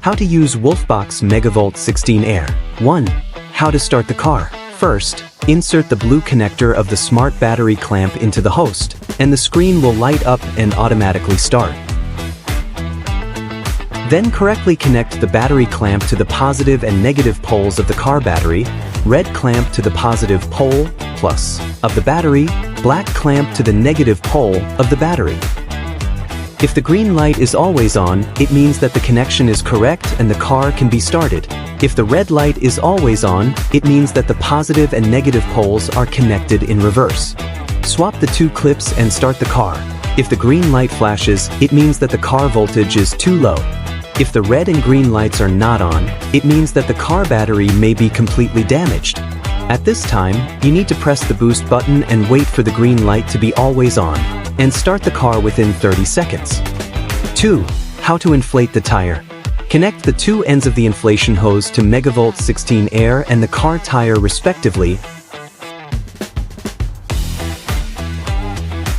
How to use WOLFBOX MegaVolt 16 Air. 1. How to start the car. First, insert the blue connector of the smart battery clamp into the host, and the screen will light up and automatically start. Then correctly connect the battery clamp to the positive and negative poles of the car battery, red clamp to the positive pole, plus, of the battery, black clamp to the negative pole of the battery. If the green light is always on, it means that the connection is correct and the car can be started. If the red light is always on, it means that the positive and negative poles are connected in reverse. Swap the two clips and start the car. If the green light flashes, it means that the car voltage is too low. If the red and green lights are not on, it means that the car battery may be completely damaged. At this time, you need to press the boost button and wait for the green light to be always on, and start the car within 30 seconds. 2. How to inflate the tire. Connect the two ends of the inflation hose to MegaVolt 16 Air and the car tire respectively.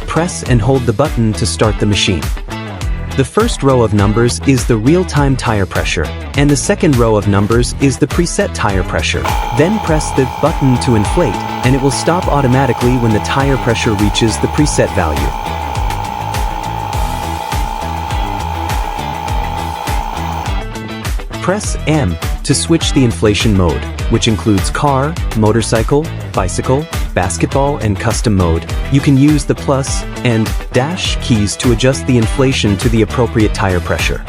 Press and hold the button to start the machine. The first row of numbers is the real-time tire pressure, and the second row of numbers is the preset tire pressure. Then press the button to inflate, and it will stop automatically when the tire pressure reaches the preset value. Press M to switch the inflation mode, which includes car, motorcycle, bicycle, basketball, and custom mode. You can use the plus and dash keys to adjust the inflation to the appropriate tire pressure.